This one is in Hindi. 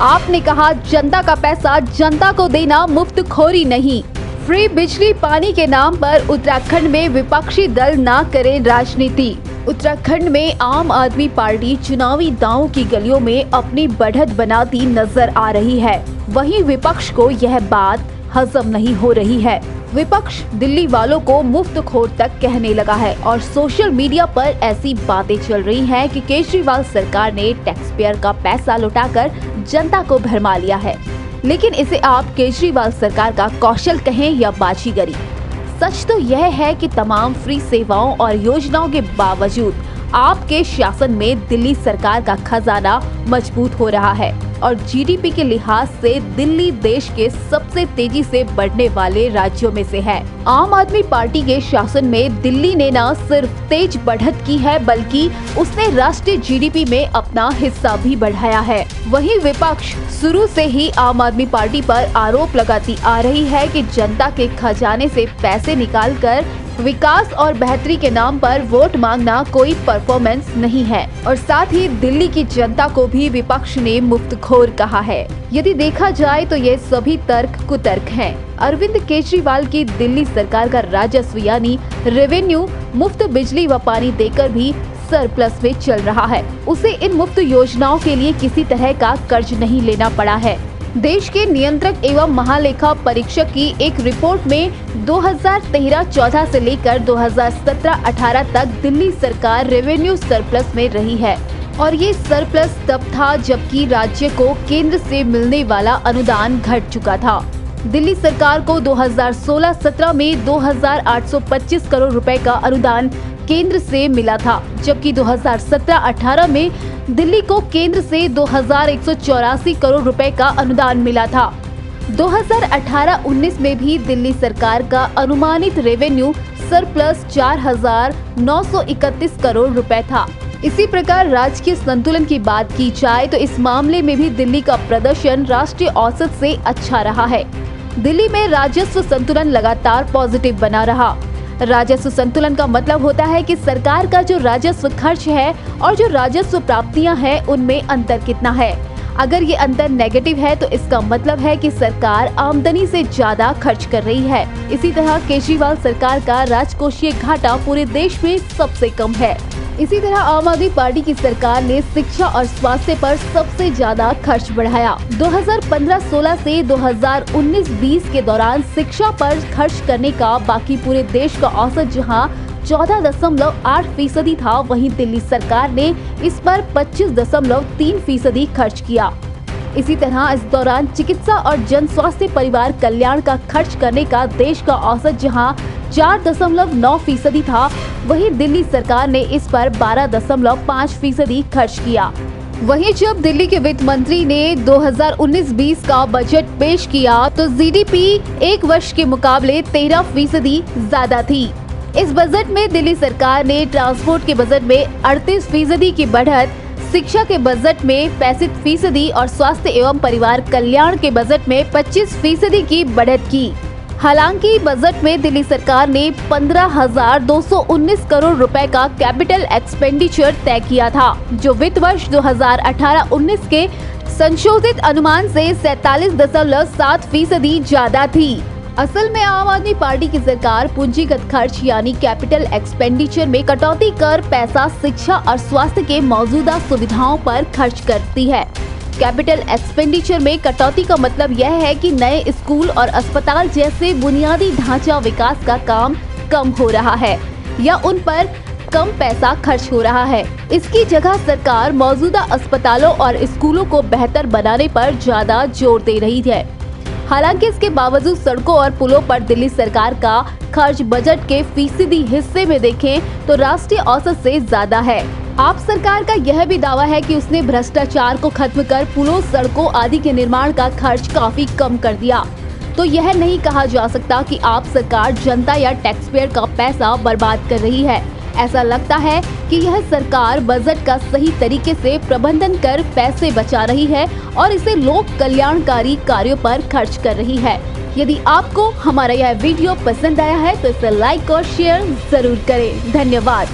आपने कहा जनता का पैसा जनता को देना मुफ्तखोरी नहीं। फ्री बिजली पानी के नाम पर उत्तराखंड में विपक्षी दल ना करे राजनीति। उत्तराखंड में आम आदमी पार्टी चुनावी दांवों की गलियों में अपनी बढ़त बनाती नजर आ रही है। वहीं विपक्ष को यह बात हजम नहीं हो रही है। विपक्ष दिल्ली वालों को मुफ्तखोर तक कहने लगा है और सोशल मीडिया पर ऐसी बातें चल रही हैं कि केजरीवाल सरकार ने टैक्स पेयर का पैसा लुटाकर जनता को भरमा लिया है। लेकिन इसे आप केजरीवाल सरकार का कौशल कहें या बाजीगरी, सच तो यह है कि तमाम फ्री सेवाओं और योजनाओं के बावजूद आपके शासन में दिल्ली सरकार का खजाना मजबूत हो रहा है और जीडीपी के लिहाज से दिल्ली देश के सबसे तेजी से बढ़ने वाले राज्यों में से है। आम आदमी पार्टी के शासन में दिल्ली ने न सिर्फ तेज बढ़त की है बल्कि उसने राष्ट्रीय जीडीपी में अपना हिस्सा भी बढ़ाया है। वहीं विपक्ष शुरू से ही आम आदमी पार्टी पर आरोप लगाती आ रही है कि जनता के खजाने से पैसे निकालकर विकास और बेहतरी के नाम पर वोट मांगना कोई परफॉर्मेंस नहीं है और साथ ही दिल्ली की जनता को भी विपक्ष ने मुफ्तखोर कहा है। यदि देखा जाए तो ये सभी तर्क कुतर्क हैं। अरविंद केजरीवाल की दिल्ली सरकार का राजस्व यानी रेवेन्यू मुफ्त बिजली व पानी देकर भी सरप्लस में चल रहा है। उसे इन मुफ्त योजनाओं के लिए किसी तरह का कर्ज नहीं लेना पड़ा है। देश के नियंत्रक एवं महालेखा परीक्षक की एक रिपोर्ट में 2013-14 से लेकर 2017-18 तक दिल्ली सरकार रेवेन्यू सरप्लस में रही है और ये सरप्लस तब था जबकि राज्य को केंद्र से मिलने वाला अनुदान घट चुका था। दिल्ली सरकार को 2016-17 में 2,825 करोड़ रुपए का अनुदान केंद्र से मिला था, जबकि 2017-18 में दिल्ली को केंद्र से 2,184 करोड़ रुपए का अनुदान मिला था। 2018-19 में भी दिल्ली सरकार का अनुमानित रेवेन्यू सरप्लस 4,931 करोड़ रुपए था। इसी प्रकार राजकीय संतुलन की बात की जाए तो इस मामले में भी दिल्ली का प्रदर्शन राष्ट्रीय औसत से अच्छा रहा है। दिल्ली में राजस्व संतुलन लगातार पॉजिटिव बना रहा। राजस्व संतुलन का मतलब होता है कि सरकार का जो राजस्व खर्च है और जो राजस्व प्राप्तियां हैं उनमें अंतर कितना है। अगर ये अंतर नेगेटिव है तो इसका मतलब है कि सरकार आमदनी से ज्यादा खर्च कर रही है। इसी तरह केजरीवाल सरकार का राजकोषीय घाटा पूरे देश में सबसे कम है। इसी तरह आम आदमी पार्टी की सरकार ने शिक्षा और स्वास्थ्य पर सबसे ज्यादा खर्च बढ़ाया। 2015-16 से 2019-20 के दौरान शिक्षा पर खर्च करने का बाकी पूरे देश का औसत जहां 14.8% था, वहीं दिल्ली सरकार ने इस पर 25.3% खर्च किया। इसी तरह इस दौरान चिकित्सा और जन स्वास्थ्य परिवार कल्याण का खर्च करने का देश का औसत जहां 4.9% था, वहीं दिल्ली सरकार ने इस पर 12.5% खर्च किया। वहीं जब दिल्ली के वित्त मंत्री ने 2019-20 का बजट पेश किया तो जीडीपी एक वर्ष के मुकाबले 13% ज्यादा थी। इस बजट में दिल्ली सरकार ने ट्रांसपोर्ट के बजट में 38% की बढ़त, शिक्षा के बजट में 65% और स्वास्थ्य एवं परिवार कल्याण के बजट में 25% की बढ़त की। हालांकि बजट में दिल्ली सरकार ने 15,219 करोड़ रुपए का कैपिटल एक्सपेंडिचर तय किया था, जो वित्त वर्ष 2018-19 के संशोधित अनुमान से 47.7% ज्यादा थी। असल में आम आदमी पार्टी की सरकार पूंजीगत खर्च यानी कैपिटल एक्सपेंडिचर में कटौती कर पैसा शिक्षा और स्वास्थ्य के मौजूदा सुविधाओं पर खर्च करती है। कैपिटल एक्सपेंडिचर में कटौती का मतलब यह है कि नए स्कूल और अस्पताल जैसे बुनियादी ढांचा विकास का काम कम हो रहा है या उन पर कम पैसा खर्च हो रहा है। इसकी जगह सरकार मौजूदा अस्पतालों और स्कूलों को बेहतर बनाने पर ज्यादा जोर दे रही है। हालांकि इसके बावजूद सड़कों और पुलों पर दिल्ली सरकार का खर्च बजट के फीसदी हिस्से में देखें तो राष्ट्रीय औसत से ज्यादा है। आप सरकार का यह भी दावा है कि उसने भ्रष्टाचार को खत्म कर पुलों, सड़कों आदि के निर्माण का खर्च काफी कम कर दिया। तो यह नहीं कहा जा सकता कि आप सरकार जनता या टैक्स पेयर का पैसा बर्बाद कर रही है। ऐसा लगता है कि यह सरकार बजट का सही तरीके से प्रबंधन कर पैसे बचा रही है और इसे लोक कल्याणकारी कार्यों पर खर्च कर रही है। यदि आपको हमारा यह वीडियो पसंद आया है तो इसे लाइक और शेयर जरूर करें। धन्यवाद।